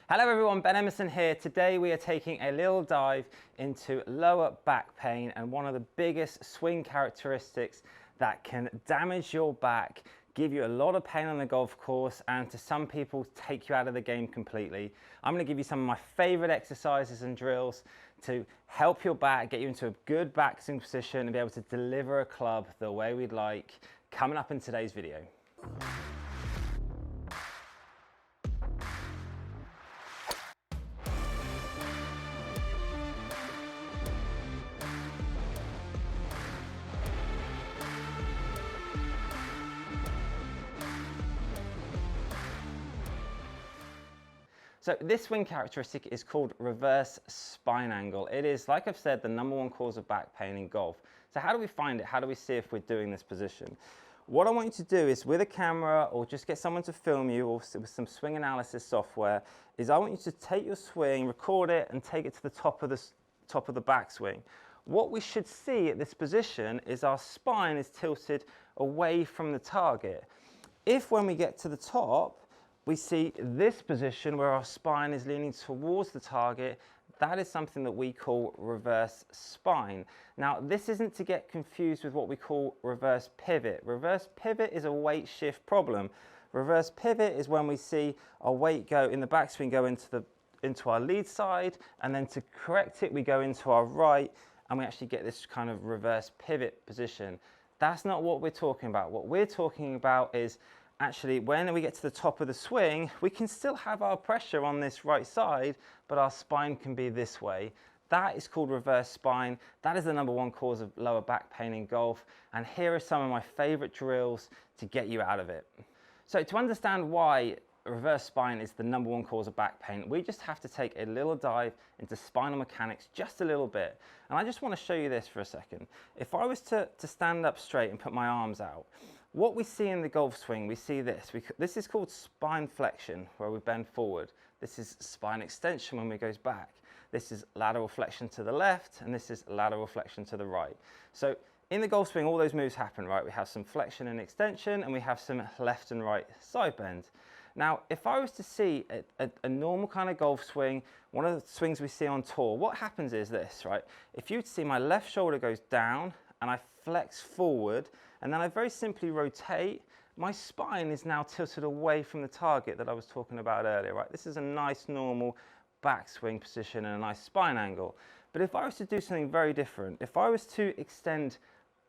Hello everyone, Ben Emerson here. Today we are taking a little dive into lower back pain and one of the biggest swing characteristics that can damage your back, give you a lot of pain on the golf course, and to some people take you out of the game completely. I'm going to give you some of my favorite exercises and drills to help your back, get you into a good back swing position and be able to deliver a club the way we'd like, coming up in today's video. So this swing characteristic is called reverse spine angle. It is, like I've said, the #1 cause of back pain in golf. So how do we find it? How do we see if we're doing this position? What I want you to do is, with a camera or just get someone to film you or with some swing analysis software, is I want you to take your swing, record it and take it to the top of the backswing. What we should see at this position is our spine is tilted away from the target. If when we get to the top, we see this position where our spine is leaning towards the target, that is something that we call reverse spine. Now, this isn't to get confused with what we call reverse pivot. Reverse pivot is a weight shift problem. Reverse pivot is when we see our weight go in the backswing, go into our lead side, and then to correct it, we go into our right, and we actually get this kind of reverse pivot position. That's not what we're talking about. What we're talking about is actually, when we get to the top of the swing, we can still have our pressure on this right side, but our spine can be this way. That is called reverse spine. That is the #1 cause of lower back pain in golf. And here are some of my favorite drills to get you out of it. So to understand why reverse spine is the #1 cause of back pain, we just have to take a little dive into spinal mechanics, just a little bit. And I just want to show you this for a second. If I was to stand up straight and put my arms out, what we see in the golf swing, we see this. This is called spine flexion, where we bend forward. This is spine extension when we goes back. This is lateral flexion to the left, and this is lateral flexion to the right. So in the golf swing, all those moves happen, right? We have some flexion and extension, and we have some left and right side bend. Now, if I was to see a normal kind of golf swing, one of the swings we see on tour, what happens is this, right? If you would see my left shoulder goes down, and I flex forward, and then I very simply rotate, my spine is now tilted away from the target that I was talking about earlier, right? This is a nice normal backswing position and a nice spine angle. But if I was to do something very different, if I was to extend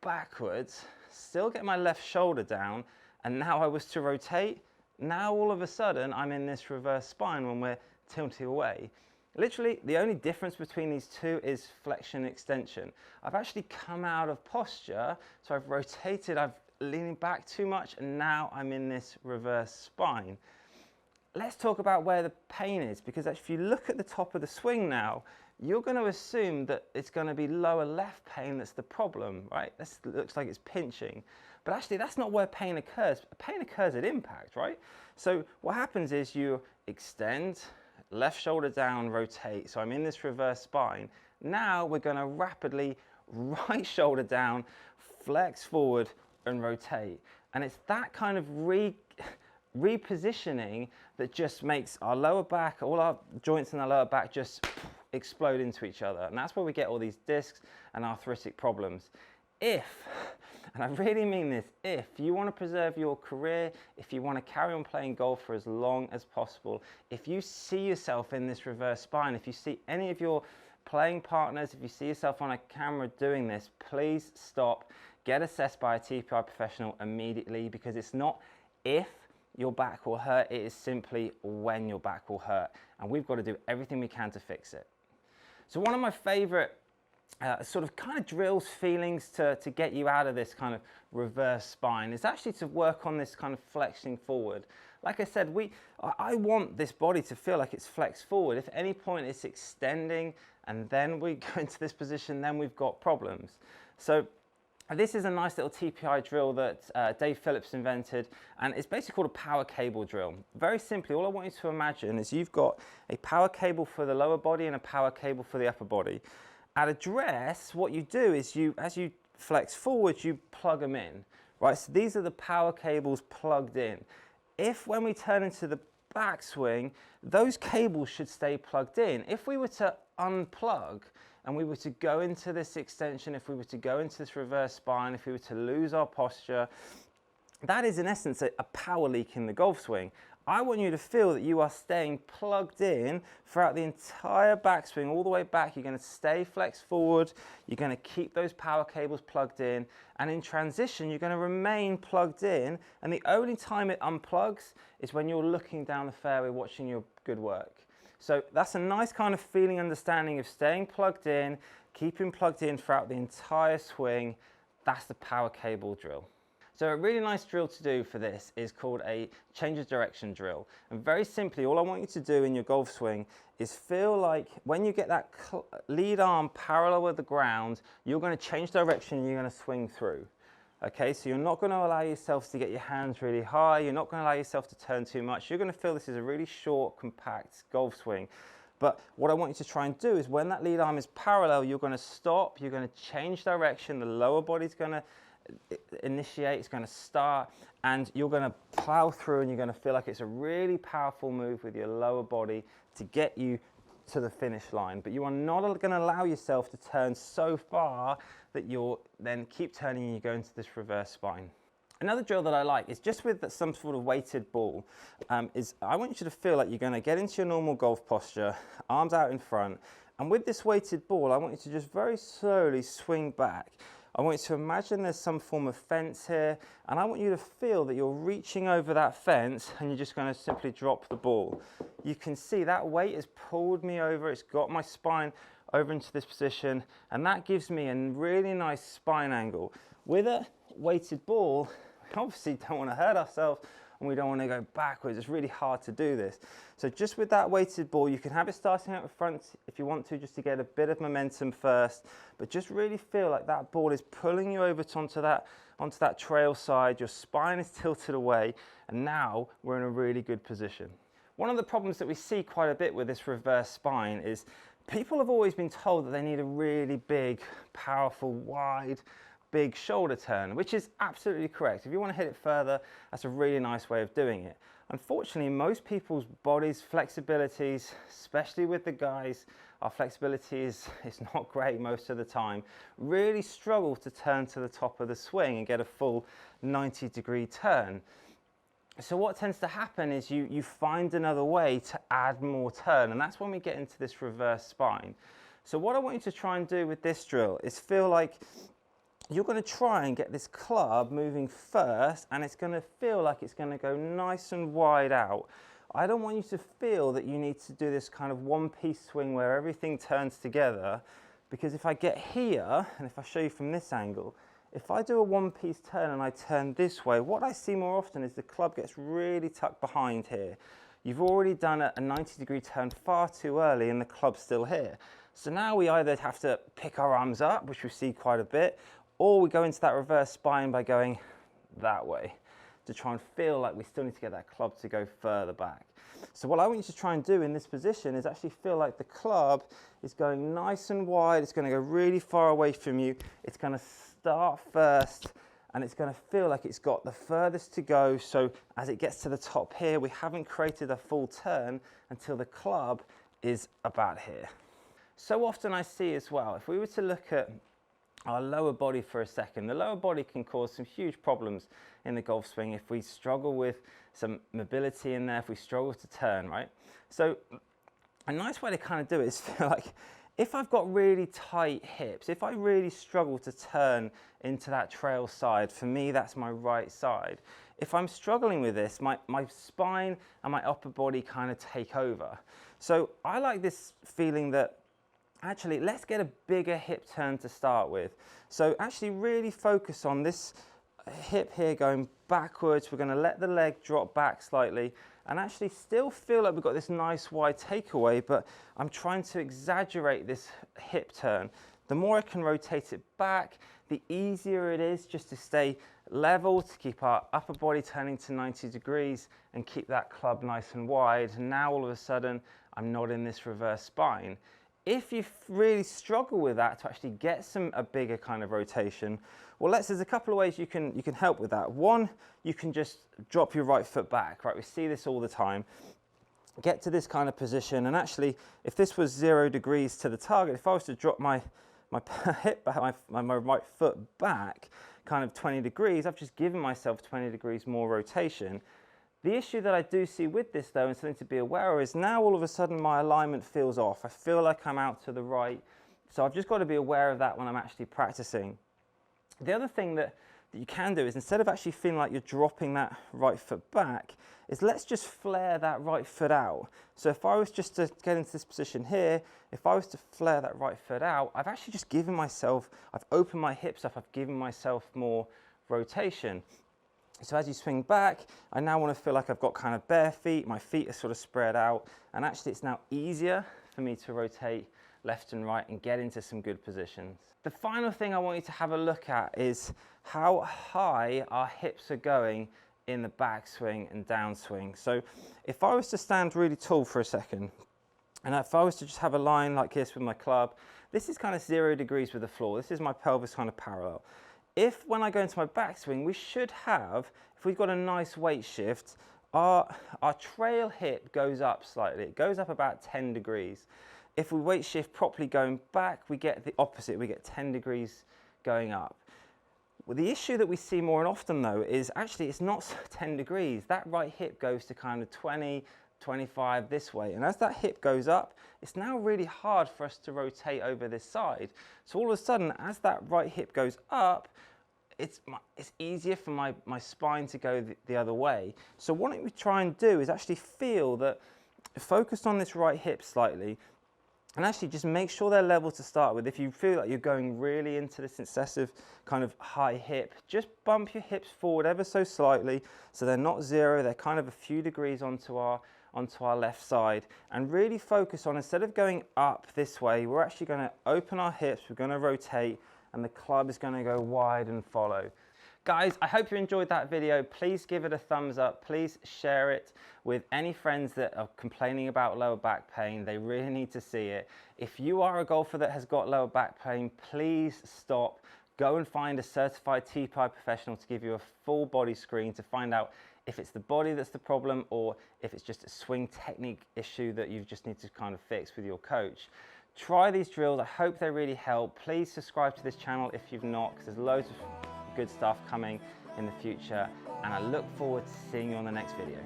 backwards, still get my left shoulder down, and now I was to rotate, now all of a sudden I'm in this reverse spine when we're tilting away. Literally, the only difference between these two is flexion extension. I've actually come out of posture, so I've rotated, I've leaning back too much, and now I'm in this reverse spine. Let's talk about where the pain is, because if you look at the top of the swing now, you're going to assume that it's going to be lower left pain that's the problem, right? This looks like it's pinching. But actually, that's not where pain occurs. Pain occurs at impact, right? So what happens is you extend, left shoulder down, rotate. So I'm in this reverse spine. Now we're going to rapidly right shoulder down, flex forward and rotate. And it's that kind of repositioning that just makes our lower back, all our joints in our lower back just explode into each other. And that's where we get all these discs and arthritic problems. If, and I really mean this, if you want to preserve your career, if you want to carry on playing golf for as long as possible, if you see yourself in this reverse spine, if you see any of your playing partners, if you see yourself on a camera doing this, please stop, get assessed by a TPI professional immediately, because it's not if your back will hurt, it is simply when your back will hurt. And we've got to do everything we can to fix it. So one of my favorite sort of kind of drills, feelings to get you out of this kind of reverse spine is actually to work on this kind of flexing forward. Like I said, I want this body to feel like it's flexed forward. If at any point it's extending and then we go into this position, then we've got problems. So this is a nice little TPI drill that Dave Phillips invented, and it's basically called a power cable drill. Very simply, all I want you to imagine is you've got a power cable for the lower body and a power cable for the upper body. At address, what you do is as you flex forward, you plug them in, right? So these are the power cables plugged in. If when we turn into the backswing, those cables should stay plugged in. If we were to unplug and we were to go into this extension, if we were to go into this reverse spine, if we were to lose our posture, that is in essence a power leak in the golf swing. I want you to feel that you are staying plugged in throughout the entire backswing, all the way back. You're going to stay flexed forward, you're going to keep those power cables plugged in, and in transition you're going to remain plugged in, and the only time it unplugs is when you're looking down the fairway watching your good work. So that's a nice kind of feeling understanding of staying plugged in, keeping plugged in throughout the entire swing. That's the power cable drill. So a really nice drill to do for this is called a change of direction drill. And very simply, all I want you to do in your golf swing is feel like when you get that lead arm parallel with the ground, you're going to change direction and you're going to swing through. Okay, so you're not going to allow yourself to get your hands really high. You're not going to allow yourself to turn too much. You're going to feel this is a really short, compact golf swing. But what I want you to try and do is when that lead arm is parallel, you're going to stop, you're going to change direction, the lower body's going to initiate, it's going to start, and you're going to plow through, and you're going to feel like it's a really powerful move with your lower body to get you to the finish line. But you are not going to allow yourself to turn so far that you'll then keep turning and you go into this reverse spine. Another drill that I like is just with some sort of weighted ball, is I want you to feel like you're going to get into your normal golf posture, arms out in front, and with this weighted ball I want you to just very slowly swing back. I want you to imagine there's some form of fence here, and I want you to feel that you're reaching over that fence and you're just going to simply drop the ball. You can see that weight has pulled me over, it's got my spine over into this position, and that gives me a really nice spine angle. With a weighted ball, we obviously don't want to hurt ourselves and we don't want to go backwards. It's really hard to do this. So just with that weighted ball, you can have it starting out in front if you want to, just to get a bit of momentum first, but just really feel like that ball is pulling you over onto that trail side, your spine is tilted away, and now we're in a really good position. One of the problems that we see quite a bit with this reverse spine is people have always been told that they need a really big, powerful, wide, big shoulder turn, which is absolutely correct. If you want to hit it further, that's a really nice way of doing it. Unfortunately, most people's bodies' flexibilities, especially with the guys, our flexibility is not great most of the time, really struggle to turn to the top of the swing and get a full 90-degree turn. So what tends to happen is you find another way to add more turn, and that's when we get into this reverse spine. So what I want you to try and do with this drill is feel like you're going to try and get this club moving first, and it's going to feel like it's going to go nice and wide out. I don't want you to feel that you need to do this kind of one-piece swing where everything turns together, because if I get here, and if I show you from this angle, if I do a one-piece turn and I turn this way, what I see more often is the club gets really tucked behind here. You've already done a 90-degree turn far too early and the club's still here. So now we either have to pick our arms up, which we see quite a bit, or we go into that reverse spine by going that way to try and feel like we still need to get that club to go further back. So what I want you to try and do in this position is actually feel like the club is going nice and wide, it's going to go really far away from you, it's going to start first, and it's going to feel like it's got the furthest to go, so as it gets to the top here, we haven't created a full turn until the club is about here. So often I see as well, if we were to look at our lower body for a second, the lower body can cause some huge problems in the golf swing if we struggle with some mobility in there, if we struggle to turn, right? So a nice way to kind of do it is feel like if I've got really tight hips, if I really struggle to turn into that trail side, for me that's my right side. If I'm struggling with this, my spine and my upper body kind of take over. So I like this feeling that actually, let's get a bigger hip turn to start with. So actually really focus on this hip here going backwards. We're going to let the leg drop back slightly and actually still feel like we've got this nice wide takeaway, but I'm trying to exaggerate this hip turn. The more I can rotate it back, the easier it is just to stay level, to keep our upper body turning to 90 degrees and keep that club nice and wide. And now all of a sudden, I'm not in this reverse spine. If you really struggle with that to actually get a bigger kind of rotation, well, there's a couple of ways you can help with that. One, you can just drop your right foot back, right? We see this all the time. get to this kind of position. And actually, if this was 0 degrees to the target, if I was to drop my hip back, my right foot back kind of 20 degrees, I've just given myself 20 degrees more rotation. The issue that I do see with this though, and something to be aware of, is now all of a sudden my alignment feels off. I feel like I'm out to the right. So I've just got to be aware of that when I'm actually practicing. The other thing that you can do is, instead of actually feeling like you're dropping that right foot back, is let's just flare that right foot out. So if I was just to get into this position here, if I was to flare that right foot out, I've actually just given myself, I've opened my hips up, I've given myself more rotation. So as you swing back, I now want to feel like I've got kind of bare feet, my feet are sort of spread out, and actually it's now easier for me to rotate left and right and get into some good positions. The final thing I want you to have a look at is how high our hips are going in the backswing and downswing. So if I was to stand really tall for a second, and if I was to just have a line like this with my club, this is kind of 0 degrees with the floor. This is my pelvis kind of parallel. If when I go into my backswing, we should have, if we've got a nice weight shift, our trail hip goes up slightly. It goes up about 10 degrees. If we weight shift properly going back, we get the opposite. We get 10 degrees going up. Well, the issue that we see more and often though is actually it's not 10 degrees. That right hip goes to kind of 20, 25 this way. And as that hip goes up, it's now really hard for us to rotate over this side. So all of a sudden, as that right hip goes up, it's easier for my spine to go the other way. So what we try and do is actually feel that, focused on this right hip slightly, and actually just make sure they're level to start with. If you feel like you're going really into this excessive kind of high hip, just bump your hips forward ever so slightly so they're not 0, they're kind of a few degrees onto our left side, and really focus on, instead of going up this way, we're actually going to open our hips, we're going to rotate, and the club is going to go wide and follow. Guys, I hope you enjoyed that video. Please give it a thumbs up. Please share it with any friends that are complaining about lower back pain. They really need to see it. If you are a golfer that has got lower back pain, please stop. Go and find a certified TPI professional to give you a full body screen to find out if it's the body that's the problem or if it's just a swing technique issue that you just need to kind of fix with your coach. Try these drills. I hope they really help. Please subscribe to this channel if you've not, because there's loads of good stuff coming in the future, and I look forward to seeing you on the next video.